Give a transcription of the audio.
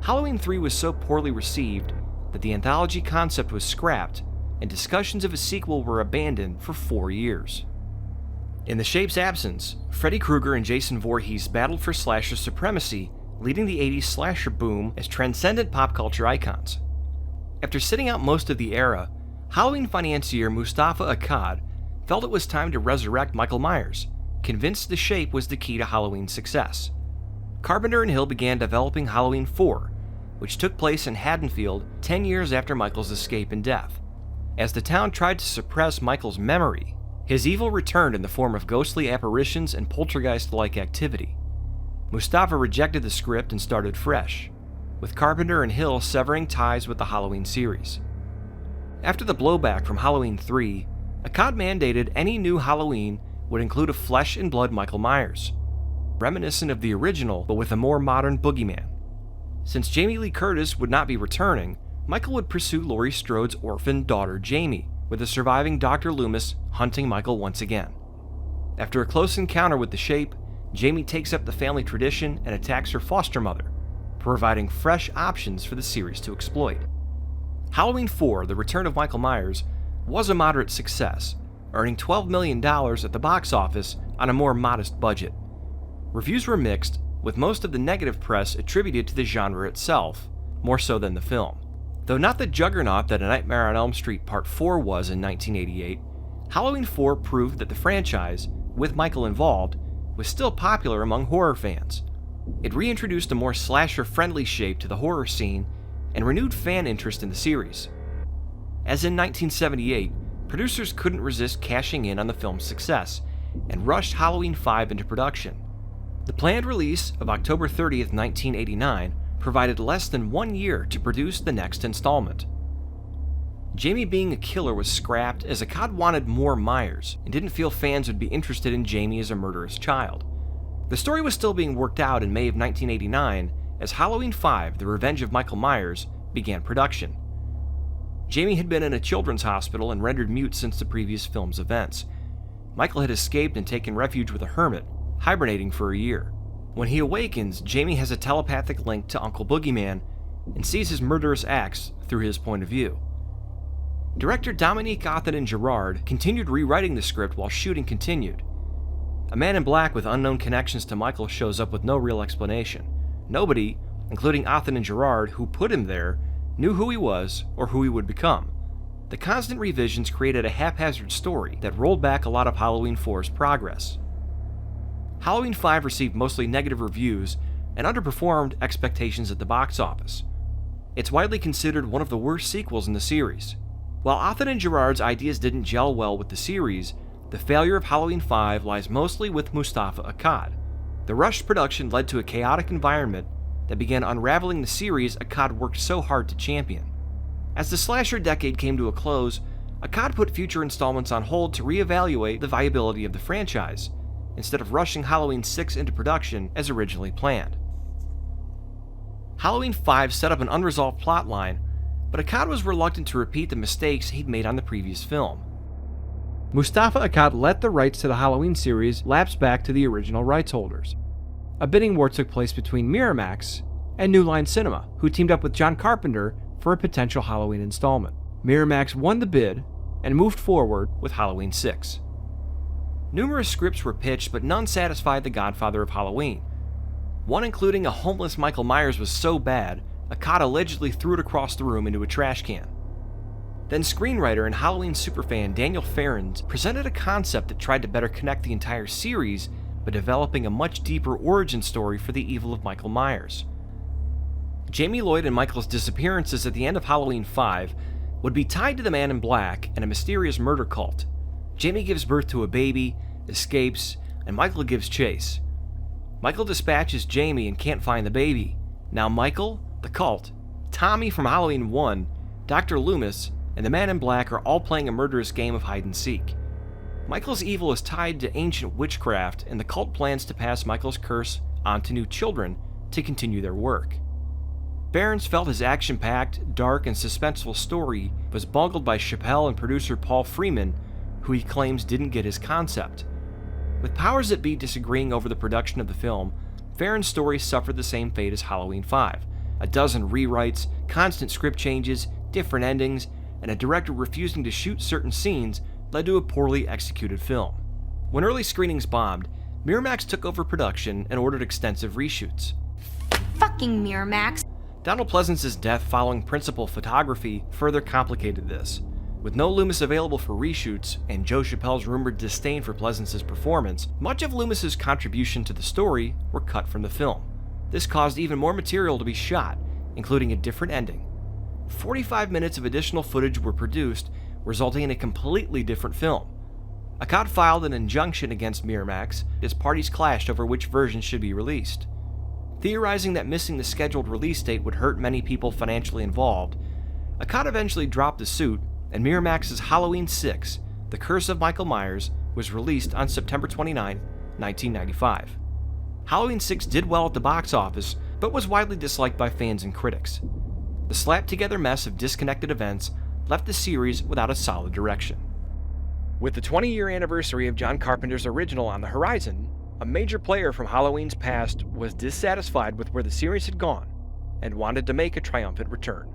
Halloween 3 was so poorly received that the anthology concept was scrapped and discussions of a sequel were abandoned for 4 years. In The Shape's absence, Freddy Krueger and Jason Voorhees battled for slasher supremacy, leading the 80s slasher boom as transcendent pop culture icons. After sitting out most of the era, Halloween financier Mustafa Akkad felt it was time to resurrect Michael Myers, convinced The Shape was the key to Halloween's success. Carpenter and Hill began developing Halloween 4, which took place in Haddonfield 10 years after Michael's escape and death. As the town tried to suppress Michael's memory, his evil returned in the form of ghostly apparitions and poltergeist-like activity. Mustafa rejected the script and started fresh, with Carpenter and Hill severing ties with the Halloween series. After the blowback from Halloween 3, Akkad mandated any new Halloween would include a flesh and blood Michael Myers, reminiscent of the original but with a more modern boogeyman. Since Jamie Lee Curtis would not be returning, Michael would pursue Laurie Strode's orphaned daughter Jamie, with the surviving Dr. Loomis hunting Michael once again. After a close encounter with the Shape, Jamie takes up the family tradition and attacks her foster mother, providing fresh options for the series to exploit. Halloween 4, The Return of Michael Myers, was a moderate success, earning $12 million at the box office on a more modest budget. Reviews were mixed, with most of the negative press attributed to the genre itself, more so than the film. Though not the juggernaut that A Nightmare on Elm Street Part 4 was in 1988, Halloween 4 proved that the franchise, with Michael involved, was still popular among horror fans. It reintroduced a more slasher-friendly shape to the horror scene and renewed fan interest in the series. As in 1978, producers couldn't resist cashing in on the film's success and rushed Halloween 5 into production. The planned release of October 30th, 1989 provided less than 1 year to produce the next installment. Jamie being a killer was scrapped as Akkad wanted more Myers and didn't feel fans would be interested in Jamie as a murderous child. The story was still being worked out in May of 1989 as Halloween 5, The Revenge of Michael Myers, began production. Jamie had been in a children's hospital and rendered mute since the previous film's events. Michael had escaped and taken refuge with a hermit, hibernating for a year. When he awakens, Jamie has a telepathic link to Uncle Boogeyman and sees his murderous acts through his point of view. Director Dominique Athanan-Girard continued rewriting the script while shooting continued. A man in black with unknown connections to Michael shows up with no real explanation. Nobody, including Athanan-Girard, who put him there, knew who he was or who he would become. The constant revisions created a haphazard story that rolled back a lot of Halloween 4's progress. Halloween 5 received mostly negative reviews and underperformed expectations at the box office. It's widely considered one of the worst sequels in the series. While Athanan-Girard's ideas didn't gel well with the series, the failure of Halloween 5 lies mostly with Mustafa Akkad. The rushed production led to a chaotic environment that began unraveling the series Akkad worked so hard to champion. As the slasher decade came to a close, Akkad put future installments on hold to reevaluate the viability of the franchise, instead of rushing Halloween 6 into production as originally planned. Halloween 5 set up an unresolved plotline, but Akkad was reluctant to repeat the mistakes he'd made on the previous film. Mustafa Akkad let the rights to the Halloween series lapse back to the original rights holders. A bidding war took place between Miramax and New Line Cinema, who teamed up with John Carpenter for a potential Halloween installment. Miramax won the bid and moved forward with Halloween 6. Numerous scripts were pitched, but none satisfied the godfather of Halloween. One including a homeless Michael Myers was so bad, Akkad allegedly threw it across the room into a trash can. Then screenwriter and Halloween superfan Daniel Farrens presented a concept that tried to better connect the entire series by developing a much deeper origin story for the evil of Michael Myers. Jamie Lloyd and Michael's disappearances at the end of Halloween 5 would be tied to the Man in Black and a mysterious murder cult. Jamie gives birth to a baby, escapes, and Michael gives chase. Michael dispatches Jamie and can't find the baby. Now Michael, the cult, Tommy from Halloween 1, Dr. Loomis, and the Man in Black are all playing a murderous game of hide-and-seek. Michael's evil is tied to ancient witchcraft, and the cult plans to pass Michael's curse on to new children to continue their work. Behrens felt his action-packed, dark, and suspenseful story was bungled by Chappelle and producer Paul Freeman, who he claims didn't get his concept. With powers that be disagreeing over the production of the film, Farrens' story suffered the same fate as Halloween 5, A dozen rewrites, constant script changes, different endings, and a director refusing to shoot certain scenes led to a poorly executed film. When early screenings bombed, Miramax took over production and ordered extensive reshoots. Fucking Miramax. Donald Pleasance's death following principal photography further complicated this. With no Loomis available for reshoots and Joe Chappelle's rumored disdain for Pleasance's performance, much of Loomis's contribution to the story were cut from the film. This caused even more material to be shot, including a different ending. 45 minutes of additional footage were produced, resulting in a completely different film. Akkad filed an injunction against Miramax as parties clashed over which version should be released. Theorizing that missing the scheduled release date would hurt many people financially involved, Akkad eventually dropped the suit, and Miramax's Halloween 6, The Curse of Michael Myers, was released on September 29, 1995. Halloween 6 did well at the box office, but was widely disliked by fans and critics. The slapped-together mess of disconnected events left the series without a solid direction. With the 20-year anniversary of John Carpenter's original on the horizon, a major player from Halloween's past was dissatisfied with where the series had gone and wanted to make a triumphant return.